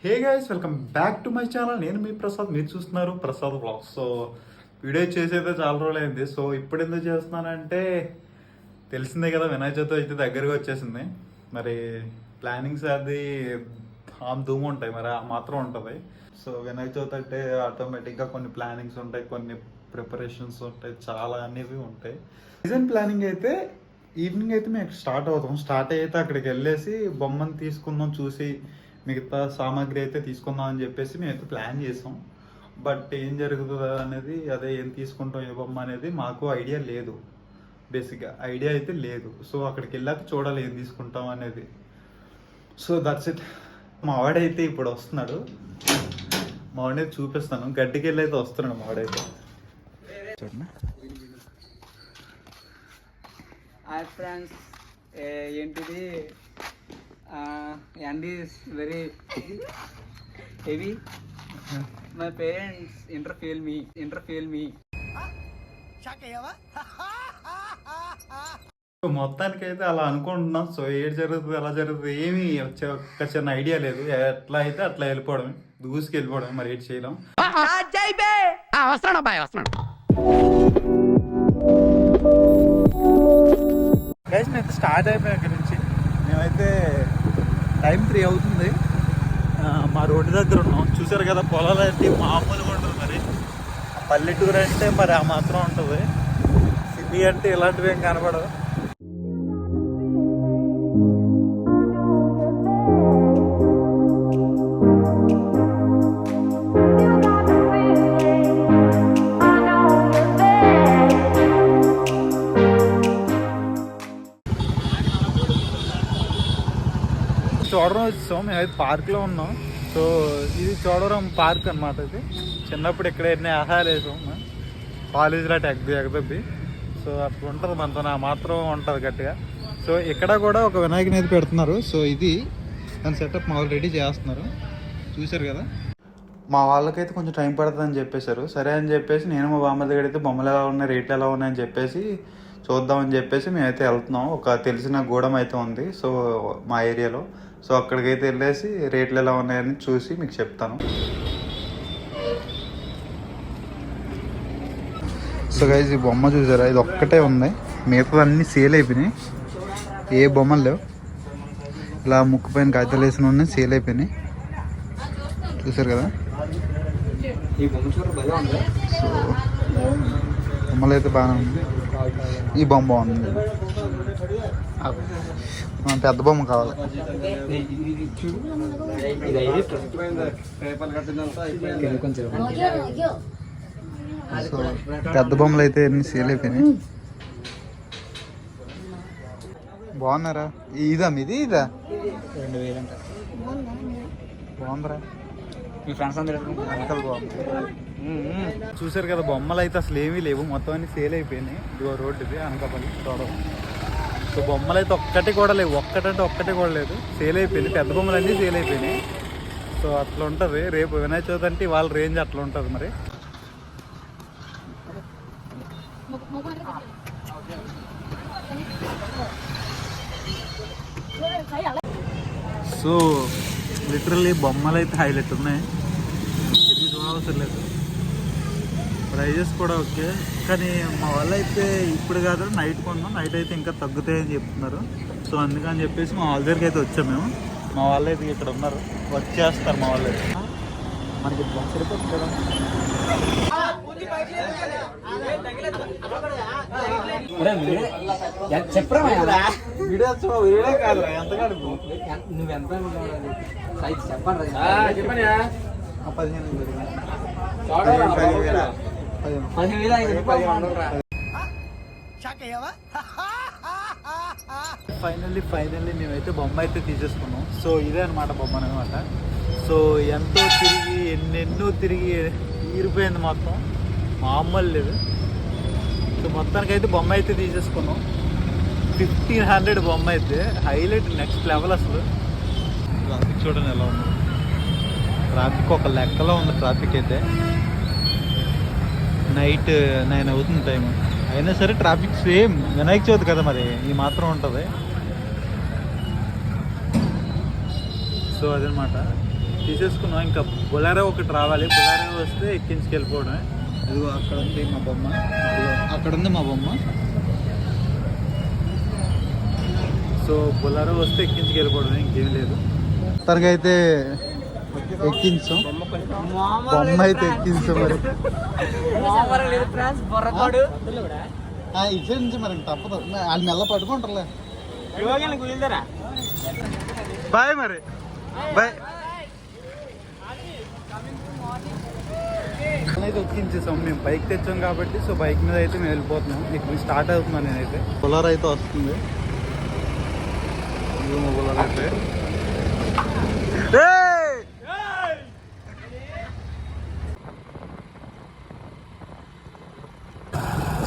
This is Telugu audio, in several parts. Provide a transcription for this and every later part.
Hey guys, welcome back to my channel. నేను మీ ప్రసాద్, మీరు చూస్తున్నారు ప్రసాద్ బ్లాగ్స్. సో వీడియో చేసేదే చాలా రోజులైంది. సో ఇప్పుడు ఎందుకు చేస్తున్నానంటే తెలిసిందే కదా, వినాయక చవితి అయితే దగ్గరగా వచ్చేసింది. మరి ప్లానింగ్స్ అది ధూమ్ ఉంటాయి, మరి ఆ మాత్రం ఉంటుంది. సో వినాయక చవితి అంటే ఆటోమేటిక్గా కొన్ని ప్లానింగ్స్ ఉంటాయి, కొన్ని ప్రిపరేషన్స్ ఉంటాయి, చాలా అనేవి ఉంటాయి. డిజైన్ ప్లానింగ్ అయితే ఈవినింగ్ అయితే మేము స్టార్ట్ అవుతాం. స్టార్ట్ అయితే అక్కడికి వెళ్ళేసి బొమ్మను తీసుకుందాం, చూసి మిగతా సామాగ్రి అయితే తీసుకుందాం అని చెప్పేసి మేమైతే ప్లాన్ చేసాం. బట్ ఏం జరుగుతుందా అనేది, అదే ఏం తీసుకుంటాం ఏ బొమ్మ అనేది మాకు ఐడియా లేదు. బేసిక్గా ఐడియా అయితే లేదు. సో అక్కడికి వెళ్ళాక చూడాలి ఏం తీసుకుంటాం అనేది. So that's it. మా వాడైతే ఇప్పుడు వస్తున్నాడు. మా వాడినైతే చూపిస్తాను. గడ్డికి వెళ్ళి అయితే వస్తున్నాడు మా వాడైతే. చూడండి. హాయ్ ఫ్రెండ్స్, ఏంటిది and is very heavy. My parents interfere me. మొత్తానికైతే అలా అనుకుంటున్నాం. సో ఏది జరుగుతుంది, ఎలా జరుగుతుంది ఏమీ ఒక చిన్న ఐడియా లేదు. ఎట్లా అయితే అట్లా వెళ్ళిపోవడం, దూసుకు వెళ్ళిపోవడం. మరి ఏది చేయలేం. గైస్ మేము స్టార్ట్ అయిపోయాం ఇక్కడ నుంచి. మేమైతే టైం 3 అవుతుంది. మా రోడ్డు దగ్గర ఉన్నాం. చూసారు కదా, పొలాలు అంటే మామూలుగా ఉంటుంది. మరి పల్లెటూరు అంటే మరి ఆ మాత్రం ఉంటుంది. సిటీ అంటే ఇలాంటివి ఏం కనపడవు. చోడవరం వచ్చాం. మేమైతే పార్క్లో ఉన్నాం. సో ఇది చోడవరం పార్క్ అనమాట. ఇది చిన్నప్పుడు ఇక్కడ ఎన్ని ఆహారాలు వేసాం కాలేజీలో ఎగదబ్బి. సో అట్లా ఉంటుంది మనతో, నా మాత్రం ఉంటుంది గట్టిగా. సో ఇక్కడ కూడా ఒక వినాయకుని అయితే పెడుతున్నారు. సో ఇది దాని సెటప్ మా వాళ్ళు రెడీ చేస్తున్నారు. చూశారు కదా. మా వాళ్ళకైతే కొంచెం టైం పడుతుంది అని చెప్పేశారు. సరే అని చెప్పేసి నేను మా బామ్మ దగ్గర అయితే బొమ్మలు ఎలా ఉన్నాయి, రేట్లు ఎలా ఉన్నాయని చెప్పేసి చూద్దామని చెప్పేసి మేమైతే వెళ్తున్నాం. ఒక తెలిసిన గూడెం అయితే ఉంది సో మా ఏరియాలో. సో అక్కడికైతే వెళ్ళేసి రేట్లు ఎలా ఉన్నాయని చూసి మీకు చెప్తాను. సో గైస్, ఈ బొమ్మ చూసారా, ఇది ఒక్కటే ఉంది. మిగతా అన్నీ సేల్ అయిపోయినాయి. ఏ బొమ్మలు లేవు. ఇలా ముక్కు పైన కాగితాలు వేసిన ఉన్నాయి, సేల్ అయిపోయినాయి. చూసారు కదా. సో బొమ్మలు అయితే బాగానే ఉంది. ఈ బొమ్మ బాగుంది. పెద్ద బొమ్మ కావాలి. సో పెద్ద బొమ్మలు అయితే ఎన్ని సేల్ అయిపోయినాయి. బాగున్నారా? ఇదా మీది? ఇదా 2000 అంట. బాగుందిరా. మీ ఫ్రెండ్స్ అందరూ బాగుంది. చూసారు కదా, బొమ్మలు అయితే అసలు ఏమీ లేవు. మొత్తం అన్ని సేల్ అయిపోయినాయి. ఇదిగో రోడ్డు ఇది అనకాపల్లి చూడడం. సో బొమ్మలు అయితే ఒక్కటి కూడా లేవు. ఒక్కటంటే ఒక్కటి కూడా లేదు. సేల్ అయిపోయింది. పెద్ద బొమ్మలు అన్నీ సేల్ అయిపోయినాయి. సో అట్లా ఉంటుంది. రేపు వినాయక చవితి అంటే వాళ్ళ రేంజ్ అట్లా ఉంటుంది. మరి సో లిటరల్లీ బొమ్మలు అయితే హైలైట్ ఉన్నాయి. తిరిగి చూడవసరం లేదు. ప్రైజెస్ కూడా ఓకే. కానీ మా వాళ్ళు అయితే ఇప్పుడు కాదు, నైట్ కొన్నాం. నైట్ అయితే ఇంకా తగ్గుతాయని చెప్తున్నారు. సో అందుకని చెప్పేసి మా వాళ్ళ దగ్గరికి అయితే వచ్చాం మేము. మా వాళ్ళు అయితే ఇక్కడ ఉన్నారు, వర్క్ చేస్తారు మా వాళ్ళు అయితే. మనకి సరిపోతుంది కదా. చెప్పరా వీడియో కాదు, ఎంత కడుపు నువ్వెంత చెప్పండి. 15,000 ఫైనల్లీ మేమైతే బొమ్మ అయితే తీసేసుకున్నాం. సో ఇదే అనమాట బొమ్మ అనమాట. సో ఎంతో తిరిగి ఎన్నెన్నో తిరిగి ఈరిపోయింది మొత్తం, మామూలు లేదు. సో మొత్తానికి అయితే బొమ్మ అయితే తీసేసుకున్నాం. 1500 బొమ్మ అయితే హైలైట్, నెక్స్ట్ లెవెల్ అసలు. ట్రాఫిక్ చూడండి ఎలా ఉంది. ట్రాఫిక్ ఒక లెక్కలో ఉంది. ట్రాఫిక్ అయితే నైట్ 9 అవుతుంది టైం. అయినా సరే ట్రాఫిక్ సేమ్. వినాయక చవితి కదా, మరి ఈ మాత్రం ఉంటుంది. సో అదనమాట. తీసేసుకున్నాం. ఇంకా బొలారో ఒకటి రావాలి. బొలారో వస్తే ఎక్కించుకెళ్ళిపోవడమే. ఇదిగో అక్కడ ఉంది మా బొమ్మ, అక్కడ ఉంది మా బొమ్మ. సో బొలారో వస్తే ఎక్కించుకెళ్ళిపోవడమే, ఇంకేం లేదు. త్వరగా అయితే ఎక్కించాం, బొమ్మ అయితే ఎక్కించాం. మరి ఇచ్చే నుంచి మరి తప్పదు, వాళ్ళు మెల్ల పట్టుకుంటారులే. బాయ్ మరి, బాయ్. అయితే ఎక్కించేసాం, మేము బైక్ తెచ్చాం కాబట్టి. సో బైక్ మీద అయితే మేము వెళ్ళిపోతున్నాం. ఇప్పుడు స్టార్ట్ అవుతున్నాను నేనైతే. బొలారో అయితే వస్తుంది. బొలారో అయితే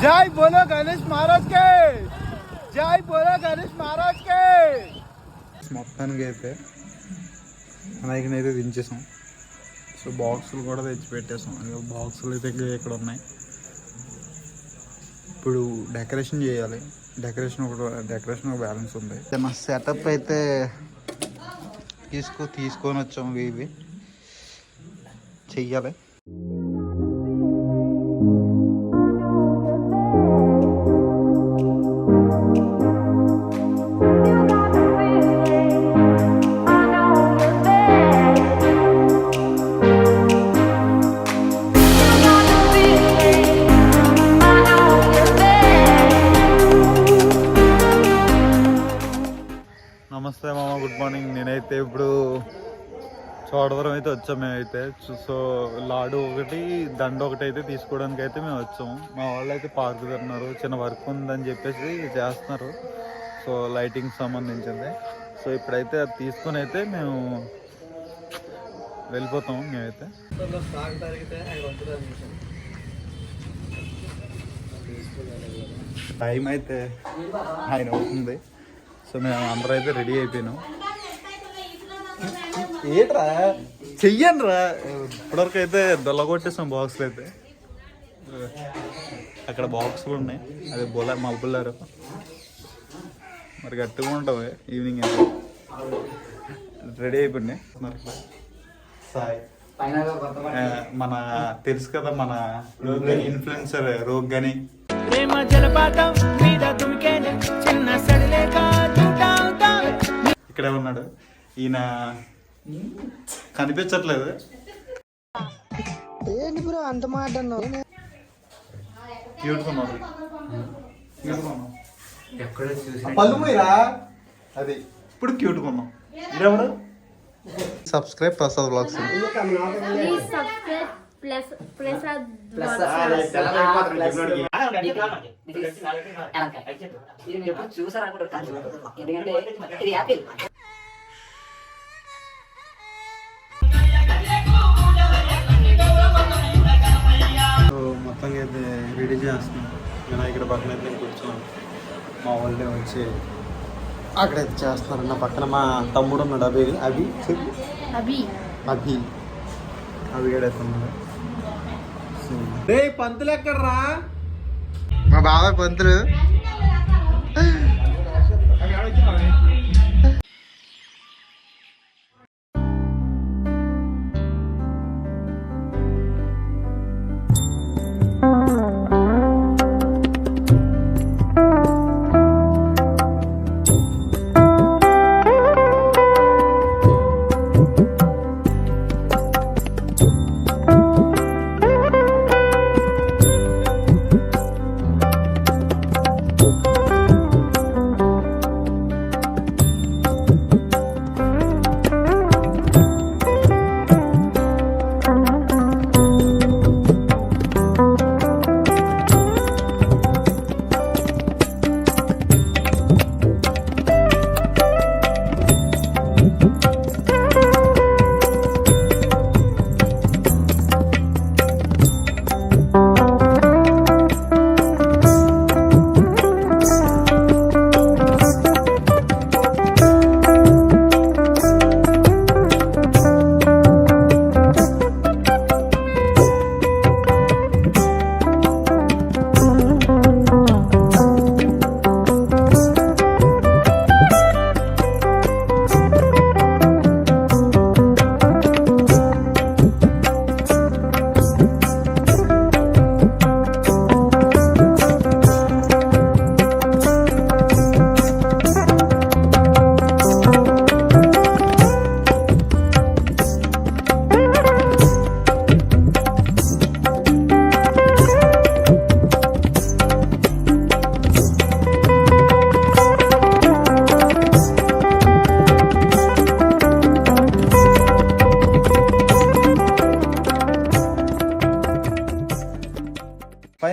జై బోలో గణేష్ మహారాజ్ కే, జై బోలో గణేష్ మహారాజ్ కే. మొత్తానికి అయితే వినాయకుని అయితే దించేసాం. సో బాక్సులు కూడా తెచ్చి పెట్టేసాం. బాక్సులు అయితే ఇక్కడ ఉన్నాయి. ఇప్పుడు డెకరేషన్ చేయాలి. డెకరేషన్ ఒక బ్యాలెన్స్ ఉంది. మా సెటప్ అయితే తీసుకొని వచ్చాము. ఇవి చెయ్యాలి. నమస్తే మామ, గుడ్ మార్నింగ్. నేనైతే ఇప్పుడు చోడవరం అయితే వచ్చాము మేమైతే. సో లాడు ఒకటి, దండ ఒకటి అయితే తీసుకోవడానికి అయితే మేము వచ్చాము. మా వాళ్ళు అయితే పార్క్ తిన్నారు, చిన్న వర్క్ ఉందని చెప్పేసి చేస్తున్నారు. సో లైటింగ్ సంబంధించింది. సో ఇప్పుడైతే అది తీసుకొని అయితే మేము వెళ్ళిపోతాము. మేమైతే టైం అయితే 9 అవుతుంది. సో మేము అందరూ అయితే రెడీ అయిపోయినాం. ఏంట్రా చెయ్యండి రా. ఇప్పటివరకు అయితే దొల్లగొట్టేసాం బాక్సులు అయితే. అక్కడ బాక్సులు ఉన్నాయి, అది మా బొలారో. మరి గట్టిగా ఉంటుంది. ఈవినింగ్ అయితే రెడీ అయిపోయినాయి. సాయి మన తెలుసు కదా, మన ఇన్ఫ్లుయెన్సర్ రోగ్గాని ఇక్కడే ఉన్నాడు. ఈయన కనిపించట్లేదు. అంత మాట పళ్ళు పోయిరా. అది ఇప్పుడు క్యూట్ కొన్నాం. ఇదెవడు? Subscribe Prasad vlogs. మొత్తంగా అయితే రెడీ చేస్తున్నాం. వినాయకుడి పక్కన అయితే కూర్చున్నాం. మా వాళ్ళే వచ్చి అక్కడైతే చేస్తున్నారు. నా పక్కన మా తమ్ముడు ఉన్నాడు, అవి ఏడైతున్నాడు. పంతులు ఎక్కడరా? మా బాబాయ్ పంతులు.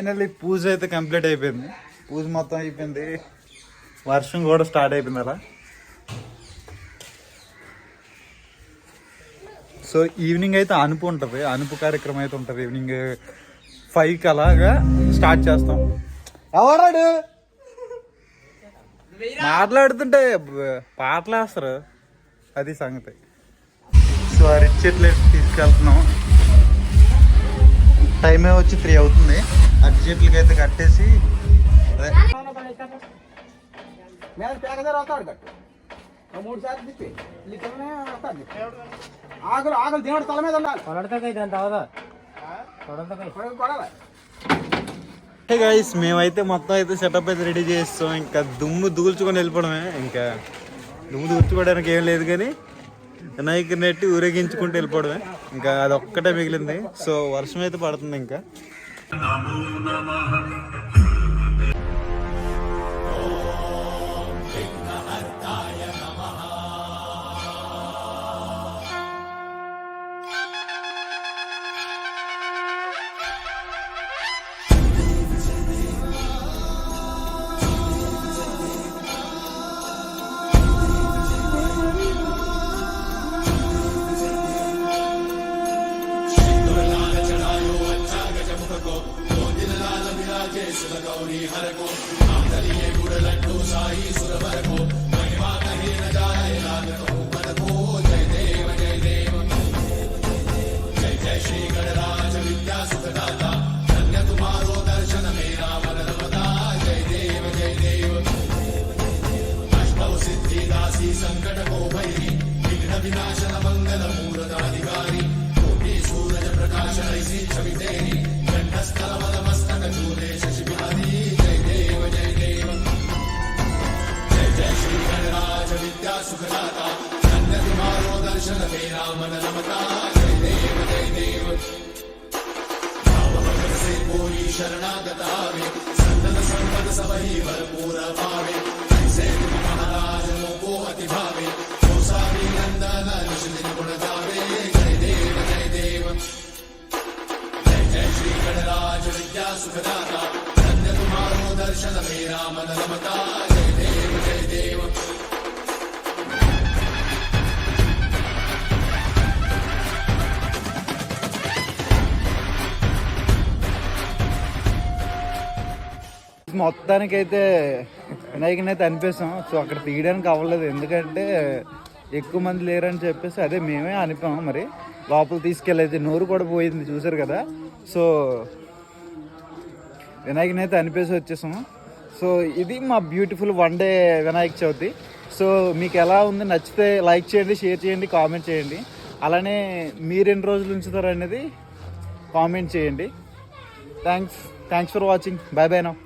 ఫైనల్లీ పూజ అయితే కంప్లీట్ అయిపోయింది. పూజ మొత్తం అయిపోయింది. వర్షం కూడా స్టార్ట్ అయిపోయింది అలా. సో ఈవినింగ్ అయితే అనుపు ఉంటుంది. అనుపు కార్యక్రమం అయితే ఉంటుంది. ఈవినింగ్ 5కి అలాగా స్టార్ట్ చేస్తాం. ఎవరాడు మాట్లాడుతుంటే పాటలు వేస్తారు, అది సంగతి. సో ఆ రిచ్ చెట్లు తీసుకెళ్తున్నాం. టైమే వచ్చి 3 అవుతుంది. అరటి చెట్లకి అయితే కట్టేసి అదే ఆకులు ఆకులు దేవుడు తల మీద ఉండాలి. అంటే గైస్ మేమైతే మొత్తం అయితే సెటప్ అయితే రెడీ చేస్తాం. ఇంకా దుమ్ము దూల్చుకొని వెళ్ళిపోవడమే. ఇంకా దుమ్ము దూల్చుకోవడానికి ఏం లేదు, కానీ వినాయకుడిని నెట్టి ఊరేగించుకుంటూ వెళ్ళిపోవడమే. ఇంకా అదొక్కటే మిగిలింది. సో వర్షం అయితే పడుతుంది ఇంకా. మొత్తానికైతే వినాయకుని అయితే అనిపిస్తాం. సో అక్కడ తీయడానికి అవ్వలేదు, ఎందుకంటే ఎక్కువ మంది లేరని చెప్పేసి అదే మేమే అనిపాము. మరి లోపల తీసుకెళ్ళైతే నోరు కూడా పోయింది, చూసారు కదా. సో వినాయకుని అయితే అనిపేసి వచ్చేసాము. సో ఇది మా beautiful 1 day Vinayaka Chavithi. So మీకు ఎలా ఉంది, నచ్చితే లైక్ చేయండి, షేర్ చేయండి, కామెంట్ చేయండి. అలానే మీరు ఎన్ని రోజులు ఉంచుతారు అనేది కామెంట్ చేయండి. Thanks for watching. By by now.